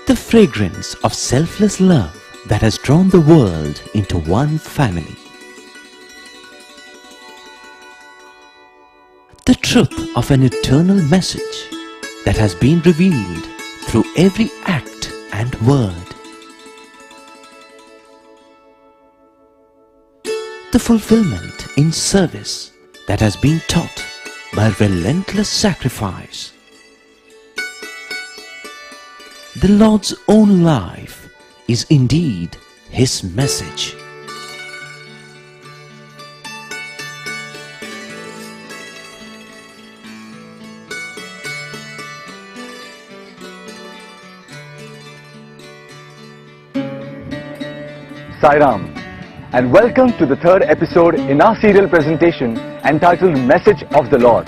The fragrance of selfless love that has drawn the world into one family. The truth of an eternal message that has been revealed through every act and word. The fulfillment in service that has been taught by relentless sacrifice. The Lord's own life is indeed His message. Sai Ram, and welcome to the third episode in our serial presentation entitled Message of the Lord.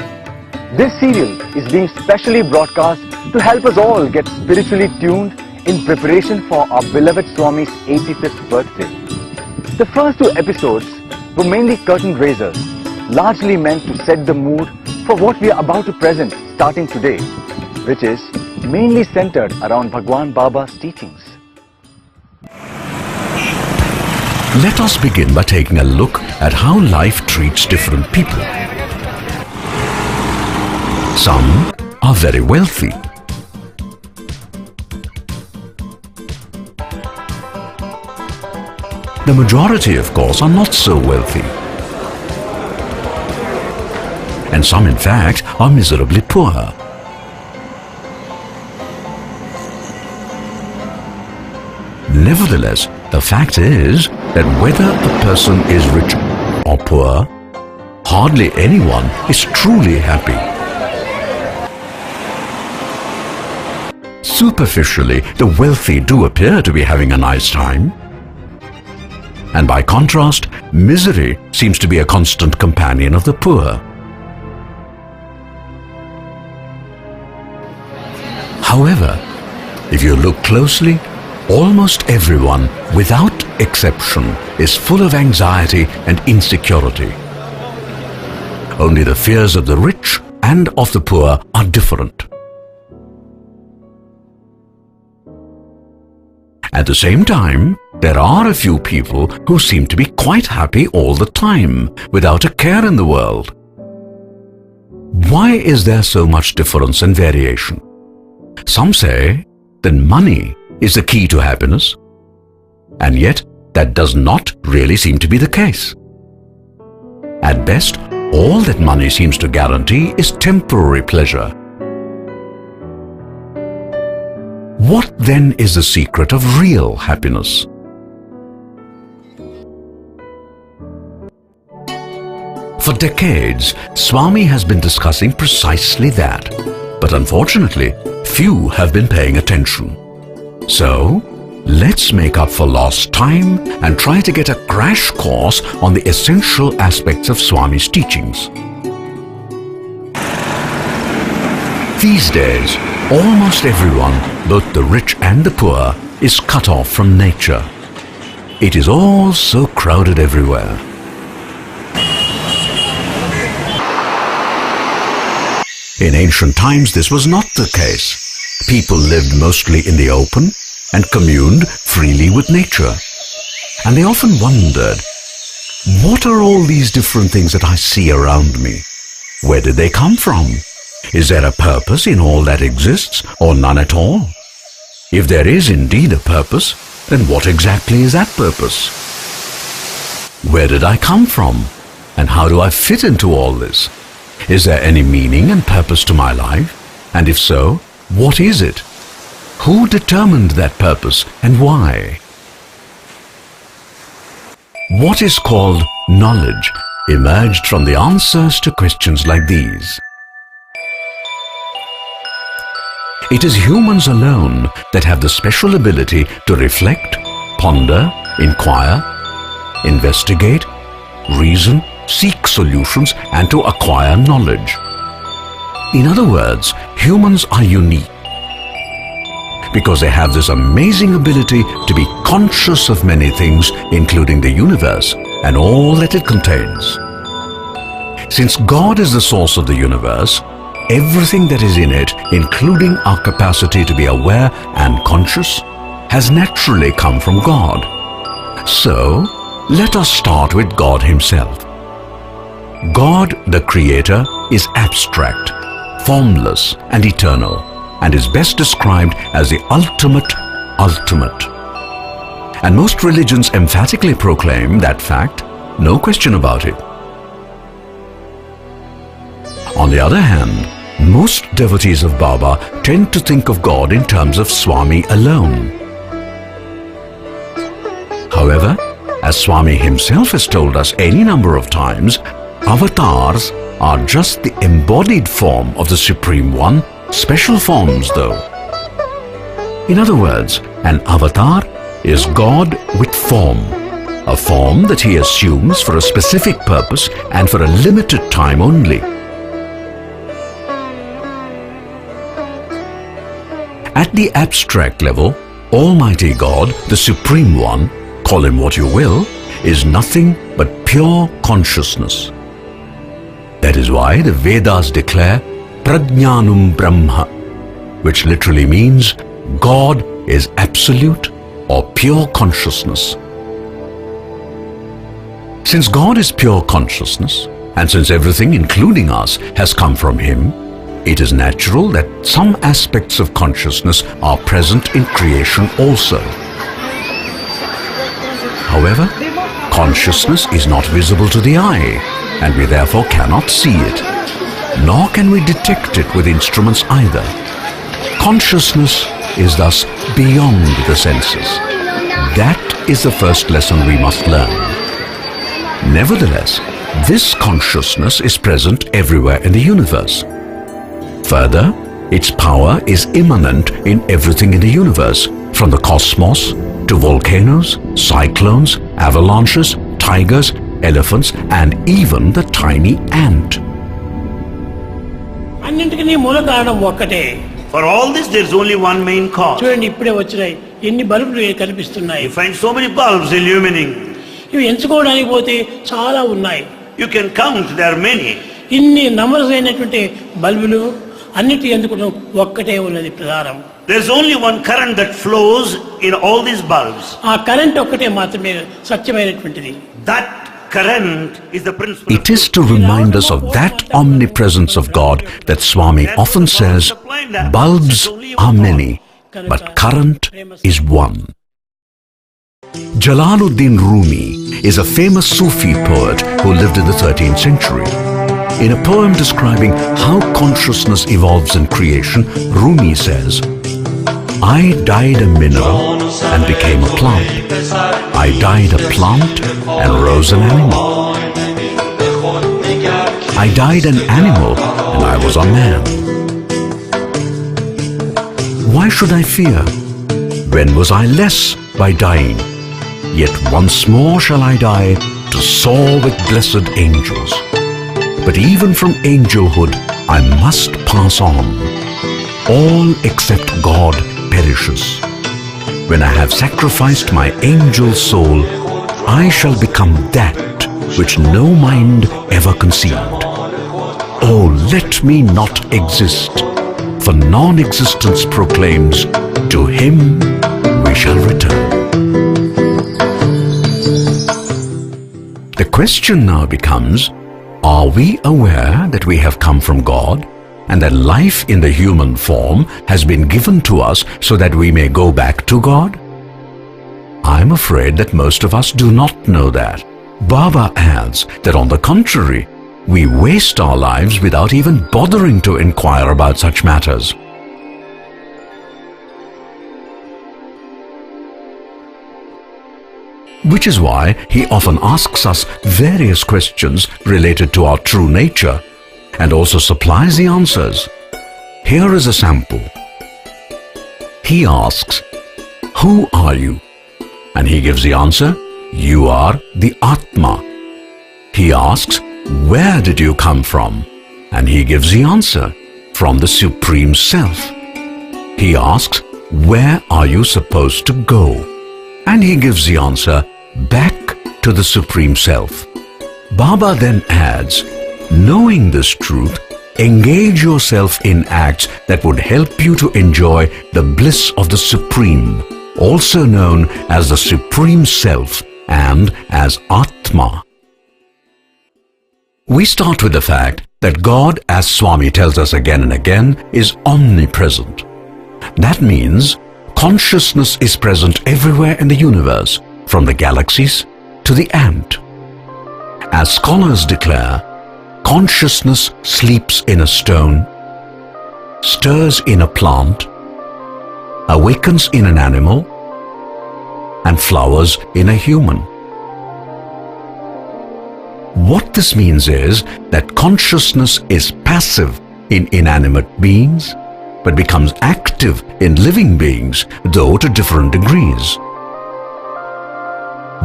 This serial is being specially broadcast to help us all get spiritually tuned in preparation for our beloved Swami's 85th birthday. The first two episodes were mainly curtain raisers, largely meant to set the mood for what we are about to present starting today, which is mainly centered around Bhagwan Baba's teachings. Let us begin by taking a look at how life treats different people. Some are very wealthy. The majority, of course, are not so wealthy. And some, in fact, are miserably poor. Nevertheless, the fact is that whether a person is rich or poor, hardly anyone is truly happy. Superficially, the wealthy do appear to be having a nice time. And by contrast, misery seems to be a constant companion of the poor. However, if you look closely, almost everyone, without exception, is full of anxiety and insecurity. Only the fears of the rich and of the poor are different. At the same time, there are a few people who seem to be quite happy all the time, without a care in the world. Why is there so much difference and variation? Some say that money is the key to happiness, and yet that does not really seem to be the case. At best, all that money seems to guarantee is temporary pleasure. What then is the secret of real happiness? For decades, Swami has been discussing precisely that, but unfortunately, few have been paying attention. So, let's make up for lost time and try to get a crash course on the essential aspects of Swami's teachings. These days, almost everyone, both the rich and the poor, is cut off from nature. It is all so crowded everywhere. In ancient times, this was not the case. People lived mostly in the open and communed freely with nature. And they often wondered, what are all these different things that I see around me? Where did they come from? Is there a purpose in all that exists, or none at all? If there is indeed a purpose, then what exactly is that purpose? Where did I come from? And how do I fit into all this? Is there any meaning and purpose to my life? And if so, what is it? Who determined that purpose and why? What is called knowledge emerged from the answers to questions like these. It is humans alone that have the special ability to reflect, ponder, inquire, investigate, reason, seek solutions, and to acquire knowledge. In other words, humans are unique because they have this amazing ability to be conscious of many things, including the universe and all that it contains. Since God is the source of the universe, everything that is in it, including our capacity to be aware and conscious, has naturally come from God. So, let us start with God Himself. God, the Creator, is abstract, formless and eternal, and is best described as the ultimate. And most religions emphatically proclaim that fact, no question about it. On the other hand, most devotees of Baba tend to think of God in terms of Swami alone. However, as Swami himself has told us any number of times, avatars are just the embodied form of the Supreme One, special forms though. In other words, an avatar is God with form, a form that He assumes for a specific purpose and for a limited time only. At the abstract level, Almighty God, the Supreme One, call Him what you will, is nothing but pure consciousness. That is why the Vedas declare Prajnanam Brahma, which literally means God is absolute or pure consciousness. Since God is pure consciousness, and since everything, including us, has come from Him, it is natural that some aspects of consciousness are present in creation also. However, consciousness is not visible to the eye, and we therefore cannot see it, nor can we detect it with instruments either. Consciousness is thus beyond the senses. That is the first lesson we must learn. Nevertheless, this consciousness is present everywhere in the universe. Further, its power is immanent in everything in the universe, from the cosmos to volcanoes, cyclones, avalanches, tigers, elephants, and even the tiny ant. For all this, there is only one main cause. చూడండి ఇప్పుడే వచ్చినాయి ఎన్ని బల్బులు కనిపిస్తున్నాయి. You find so many bulbs illuminating. ఇవి ఎంచుకోవడానికి పోతే చాలా ఉన్నాయి. You can count, there are many. ఇన్ని నమరసైనటువంటి బల్బులు అన్నిటి ఎందుకు ఒక్కటే ఉన్నది ప్రధానం. There is only one current that flows in all these bulbs. ఆ కరెంట్ ఒక్కటే మాత్రమే సత్యమైనటువంటిది. That current is the principle. It is to remind us of that omnipresence of God that Swami often says, bulbs are many, but current is one. Jalaluddin Rumi is a famous Sufi poet who lived in the 13th century. In a poem describing how consciousness evolves in creation, Rumi says, I dyed a mineral and became a plant. I dyed a plant and rose an animal. I dyed an animal and I was a man. Why should I fear? When was I less by dying? Yet once more shall I die to soar with blessed angels. But even from angelhood I must pass on. All except God perishes. When I have sacrificed my angel soul, I shall become that which no mind ever conceived. Oh, let me not exist, for non-existence proclaims, to Him we shall return. The question now becomes, are we aware that we have come from God and that life in the human form has been given to us so that we may go back to God? I'm afraid that most of us do not know that. Baba adds that on the contrary, we waste our lives without even bothering to inquire about such matters. Which is why he often asks us various questions related to our true nature and also supplies the answers. Here is a sample. He asks, who are you? And he gives the answer, you are the Atma. He asks, where did you come from? And he gives the answer, from the Supreme Self. He asks, where are you supposed to go? And he gives the answer, back to the Supreme Self. Baba then adds, knowing this truth, engage yourself in acts that would help you to enjoy the bliss of the Supreme, also known as the Supreme Self and as Atma. We start with the fact that God, as Swami tells us again and again, is omnipresent. That means consciousness is present everywhere in the universe, from the galaxies to the ant. As scholars declare, consciousness sleeps in a stone, stirs in a plant, awakens in an animal, and flowers in a human. What this means is that consciousness is passive in inanimate beings, but becomes active in living beings, though to different degrees.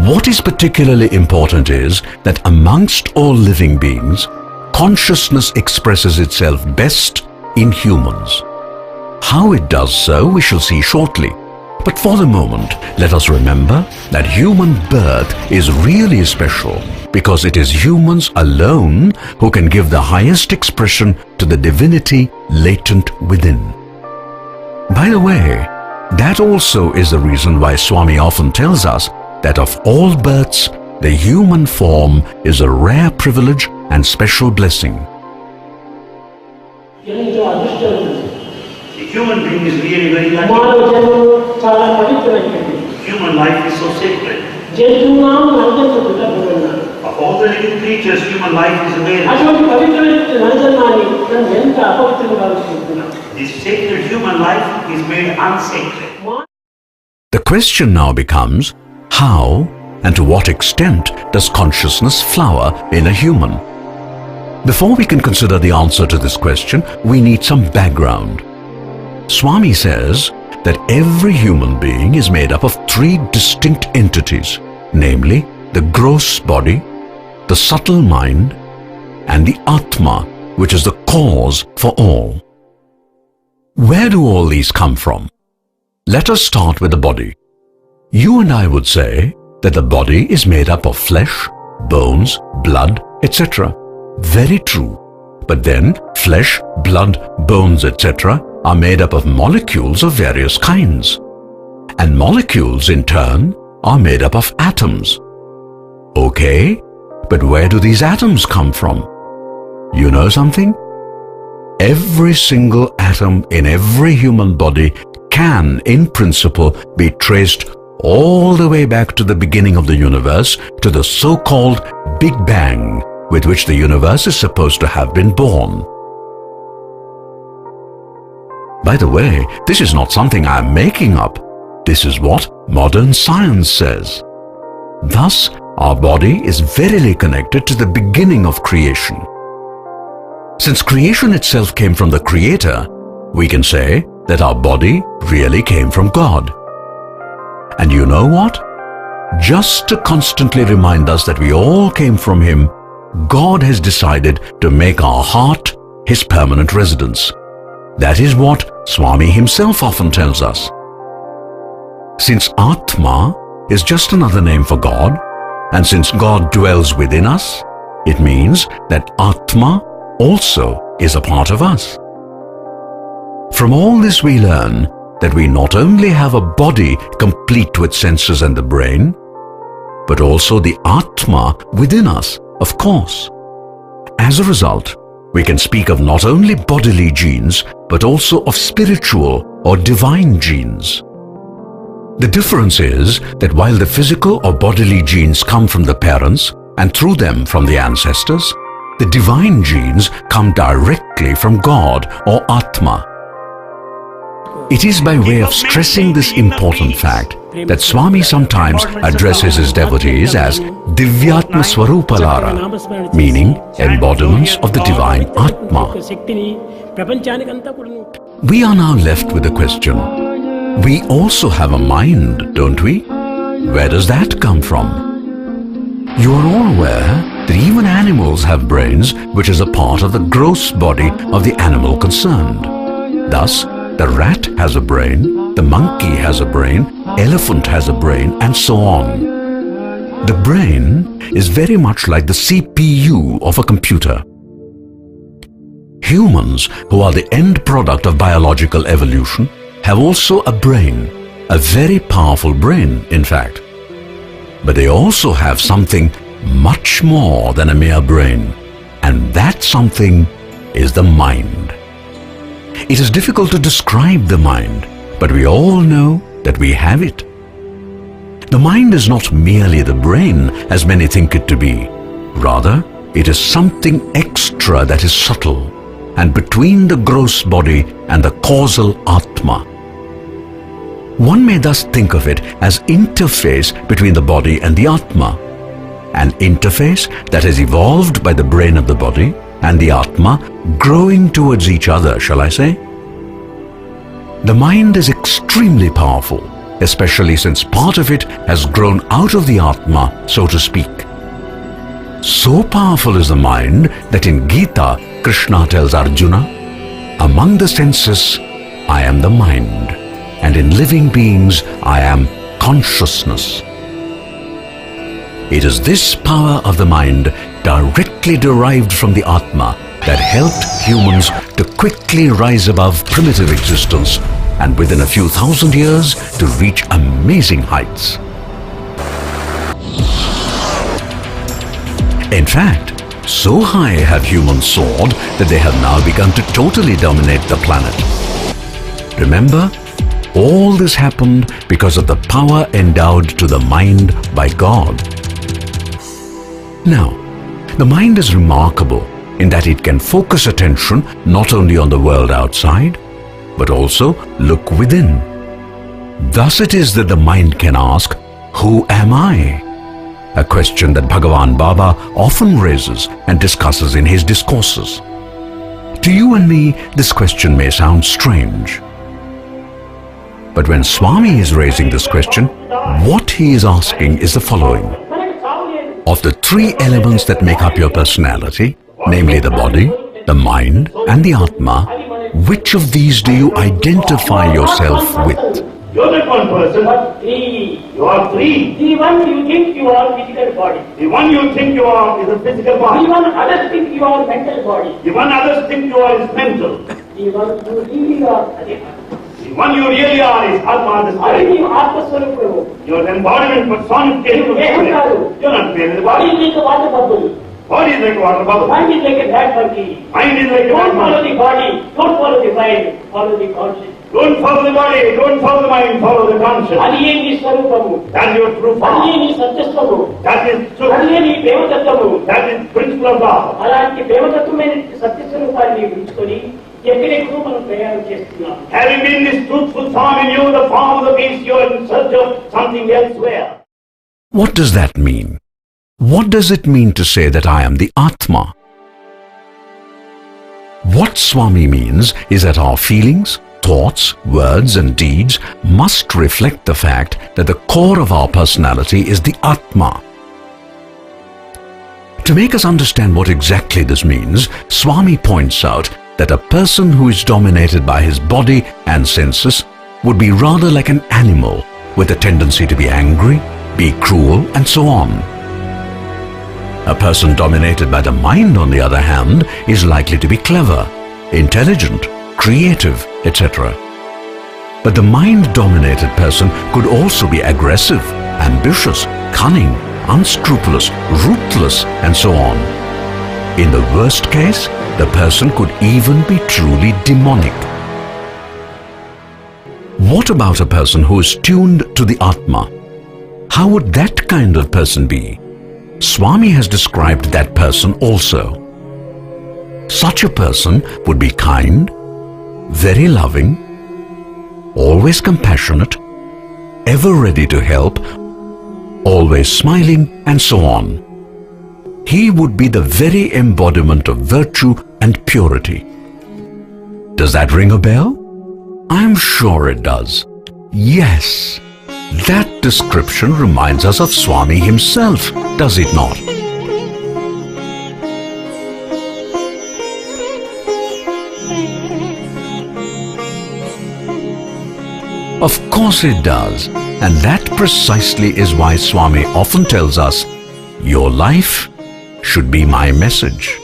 What is particularly important is that amongst all living beings, consciousness expresses itself best in humans. How it does so we shall see shortly. But for the moment, let us remember that human birth is really special because it is humans alone who can give the highest expression to the divinity latent within. By the way, that also is the reason why Swami often tells us that of all births, the human form is a rare privilege and special blessing. The human being is really very lucky. Human life is so sacred. Of all the living creatures, human life is very This sacred human life is made unsacred. The question now becomes, how and to what extent does consciousness flower in a human? Before we can consider the answer to this question, we need some background. Swami says that every human being is made up of three distinct entities, namely the gross body, the subtle mind, and the Atma, which is the cause for all. Where do all these come from? Let us start with the body. You and I would say that the body is made up of flesh, bones, blood, etc. Very true. But then flesh, blood, bones, etc. are made up of molecules of various kinds. And molecules in turn are made up of atoms. Okay, but where do these atoms come from? You know something? Every single atom in every human body can, in principle, be traced all the way back to the beginning of the universe, to the so-called Big Bang, with which the universe is supposed to have been born. By the way, this is not something I am making up. This is what modern science says. Thus, our body is verily connected to the beginning of creation. Since creation itself came from the Creator, we can say that our body really came from God. And you know what? Just to constantly remind us that we all came from Him, God has decided to make our heart His permanent residence. That is what Swami himself often tells us. Since Atma is just another name for God, and since God dwells within us, it means that Atma also is a part of us. From all this we learn that we not only have a body complete with senses and the brain, but also the Atma within us, of course. As a result, we can speak of not only bodily genes, but also of spiritual or divine genes. The difference is that while the physical or bodily genes come from the parents and through them from the ancestors, the divine genes come directly from God or Atma. It is by way of stressing this important fact that Swami sometimes addresses his devotees as Divyatma Swarupalara, meaning embodiments of the divine Atma. We are now left with the question, we also have a mind, don't we? Where does that come from? You are all aware that even animals have brains, which is a part of the gross body of the animal concerned. Thus, the rat has a brain, the monkey has a brain, elephant has a brain, and so on. The brain is very much like the CPU of a computer. Humans, who are the end product of biological evolution, have also a brain, a very powerful brain, in fact. But they also have something much more than a mere brain, and that something is the mind. It is difficult to describe the mind, but we all know that we have it. The mind is not merely the brain, as many think it to be. Rather, it is something extra that is subtle, and between the gross body and the causal Atma. One may thus think of it as interface between the body and the Atma, an interface that has evolved by the brain of the body and the Atma growing towards each other, shall I say? The mind is extremely powerful, especially since part of it has grown out of the Atma, so to speak. So powerful is the mind that in Gita, Krishna tells Arjuna, "Among the senses, I am the mind, and in living beings, I am consciousness." It is this power of the mind, directly derived from the Atma, that helped humans to quickly rise above primitive existence and within a few thousand years to reach amazing heights. In fact, so high have humans soared that they have now begun to totally dominate the planet. Remember, all this happened because of the power endowed to the mind by God. Now, the mind is remarkable in that it can focus attention not only on the world outside, but also look within. Thus it is that the mind can ask, "Who am I?" A question that Bhagavan Baba often raises and discusses in his discourses. To you and me, this question may sound strange. But when Swami is raising this question, what he is asking is the following. Of the three elements that make up your personality, namely the body, the mind, and the Atma, which of these do you identify yourself with? You're not one person, but three. You are three. The one you think you are physical body. The one you think you are is a physical body. The one others think you are mental body. The one others think you are is mental. The one you really are Adhika. The one you really are is Atma, the spirit. You're an embodiment personification of the spirit. You're not merely the body. Body is like a water bubble. Body is like a water bubble. Mind is like a bad monkey. Mind is like a bad monkey. Don't follow the body. Don't follow the mind. Follow the conscience. Don't follow the body, don't follow the mind, follow the conscience. That is your true form. That is truth. That is principle of God. Having been this truthful form in you, the form of the beast, you are in search of something elsewhere. What does that mean? What does it mean to say that I am the Atma? What Swami means is that our feelings, thoughts, words and deeds must reflect the fact that the core of our personality is the Atma. To make us understand what exactly this means, Swami points out that a person who is dominated by his body and senses would be rather like an animal with a tendency to be angry, be cruel and so on. A person dominated by the mind, on the other hand, is likely to be clever, intelligent, creative, etc. But the mind-dominated person could also be aggressive, ambitious, cunning, unscrupulous, ruthless, and so on. In the worst case, the person could even be truly demonic. What about a person who is tuned to the Atma? How would that kind of person be? Swami has described that person also. Such a person would be kind, very loving, always compassionate, ever ready to help, always smiling, and so on. He would be the very embodiment of virtue and purity. Does that ring a bell? I'm sure it does. Yes, that description reminds us of Swami himself, does it not? Of course it does, and that precisely is why Swami often tells us, "Your life should be my message."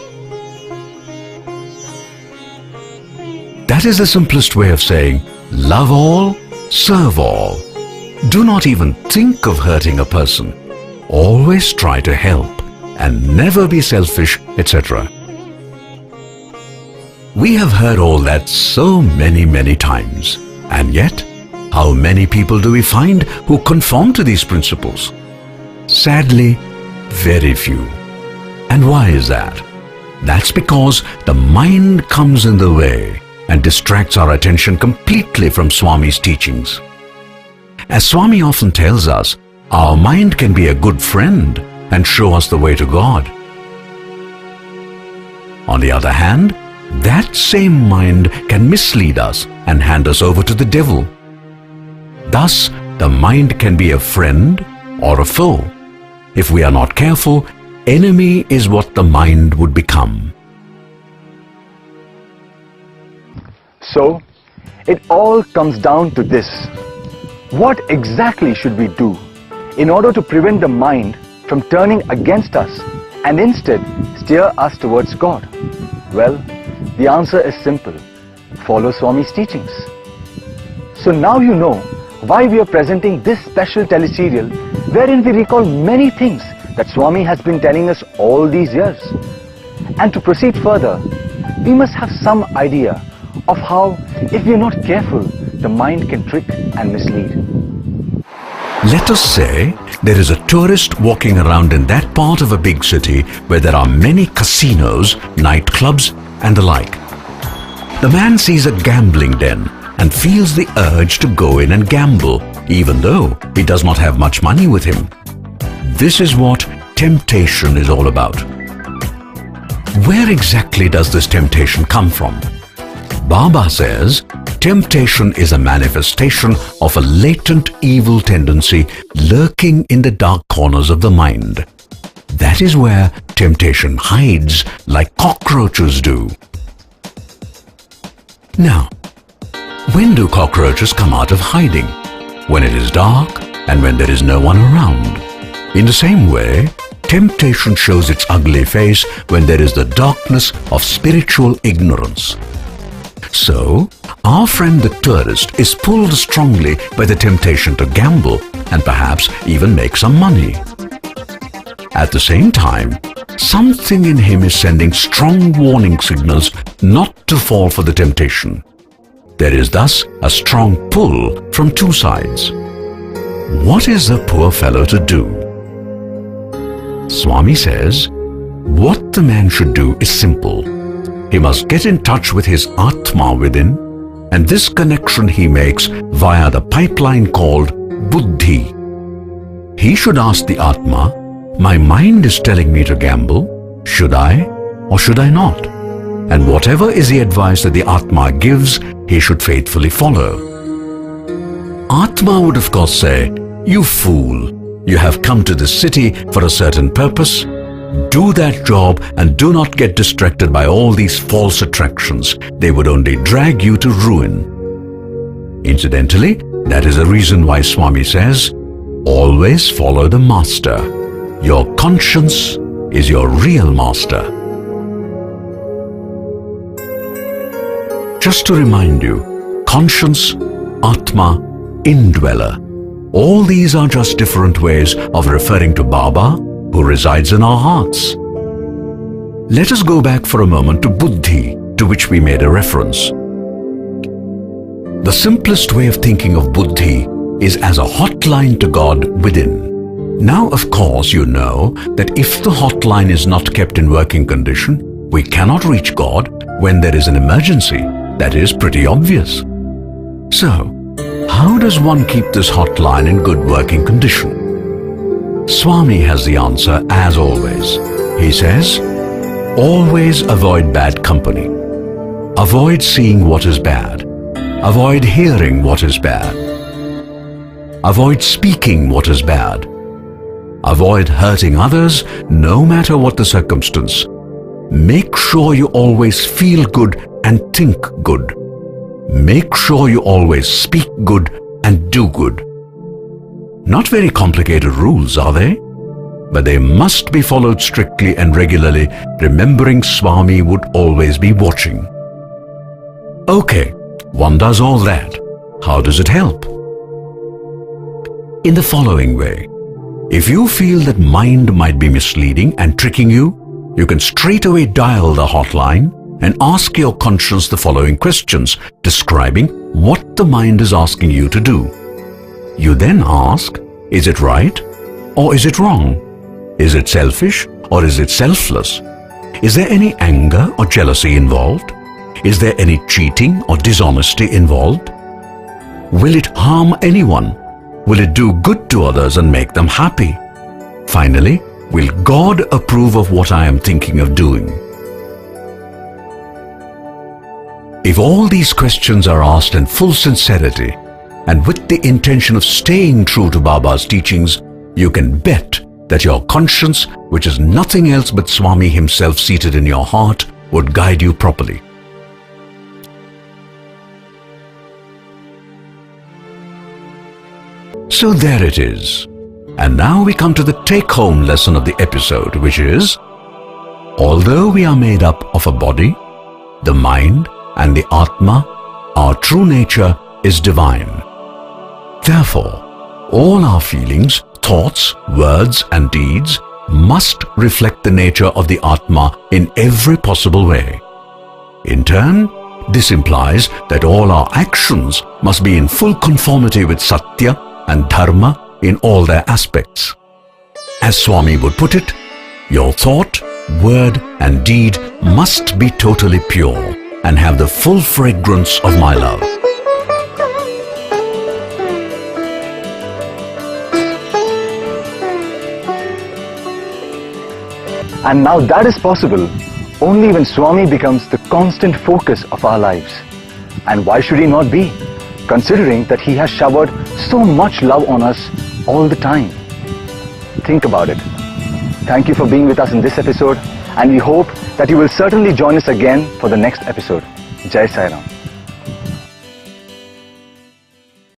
That is the simplest way of saying, love all, serve all. Do not even think of hurting a person. Always try to help and never be selfish, etc. We have heard all that so many times. And yet, how many people do we find who conform to these principles? Sadly, very few. And why is that? That's because the mind comes in the way and distracts our attention completely from Swami's teachings. As Swami often tells us, our mind can be a good friend and show us the way to God. On the other hand, that same mind can mislead us and hand us over to the devil. Thus, the mind can be a friend or a foe. If we are not careful, enemy is what the mind would become. So, it all comes down to this. What exactly should we do in order to prevent the mind from turning against us and instead steer us towards God? Well, the answer is simple. Follow Swami's teachings. So now you know why we are presenting this special teleserial wherein we recall many things that Swami has been telling us all these years. And to proceed further, we must have some idea of how, if we are not careful, the mind can trick and mislead. Let us say there is a tourist walking around in that part of a big city where there are many casinos, nightclubs and the like. The man sees a gambling den and feels the urge to go in and gamble, even though he does not have much money with him. This is what temptation is all about. Where exactly does this temptation come from? Baba says, temptation is a manifestation of a latent evil tendency lurking in the dark corners of the mind. That is where temptation hides like cockroaches do. Now, when do cockroaches come out of hiding? When it is dark and when there is no one around. In the same way, temptation shows its ugly face when there is the darkness of spiritual ignorance. So, our friend the tourist is pulled strongly by the temptation to gamble and perhaps even make some money. At the same time, something in him is sending strong warning signals not to fall for the temptation. There is thus a strong pull from two sides. What is the poor fellow to do? Swami says, what the man should do is simple. He must get in touch with his Atma within, and this connection he makes via the pipeline called Buddhi. He should ask the Atma, my mind is telling me to gamble, should I or should I not? And whatever is the advice that the Atma gives, he should faithfully follow. Atma would of course say, you fool, you have come to this city for a certain purpose. Do that job and do not get distracted by all these false attractions. They would only drag you to ruin. Incidentally, that is the reason why Swami says, always follow the master. Your conscience is your real master. Just to remind you, conscience, Atma, indweller. All these are just different ways of referring to Baba, who resides in our hearts. Let us go back for a moment to Buddhi, to which we made a reference. The simplest way of thinking of Buddhi is as a hotline to God within. Now, of course, you know that if the hotline is not kept in working condition, we cannot reach God when there is an emergency. That is pretty obvious. So, how does one keep this hotline in good working condition? Swami has the answer as always. He says, always avoid bad company. Avoid seeing what is bad. Avoid hearing what is bad. Avoid speaking what is bad. Avoid hurting others, no matter what the circumstance. Make sure you always feel good and think good. Make sure you always speak good and do good. Not very complicated rules, are they? But they must be followed strictly and regularly, remembering Swami would always be watching. Okay, one does all that. How does it help? In the following way. If you feel that mind might be misleading and tricking you, you can straight away dial the hotline and ask your conscience the following questions describing what the mind is asking you to do. You then ask, is it right or is it wrong? Is it selfish or is it selfless? Is there any anger or jealousy involved? Is there any cheating or dishonesty involved? Will it harm anyone? Will it do good to others and make them happy? Finally, will God approve of what I am thinking of doing? If all these questions are asked in full sincerity and with the intention of staying true to Baba's teachings, you can bet that your conscience, which is nothing else but Swami himself seated in your heart, would guide you properly. So there it is. And now we come to the take-home lesson of the episode, which is, although we are made up of a body, the mind and the Atma, our true nature is divine. Therefore, all our feelings, thoughts, words and deeds must reflect the nature of the Atma in every possible way. In turn, this implies that all our actions must be in full conformity with Satya and Dharma in all their aspects. As Swami would put it, your thought, word and deed must be totally pure and have the full fragrance of my love. And now that is possible only when Swami becomes the constant focus of our lives. And why should he not be, considering that he has showered so much love on us all the time? Think about it. Thank you for being with us in this episode, and we hope that you will certainly join us again for the next episode. Jai Sai Ram.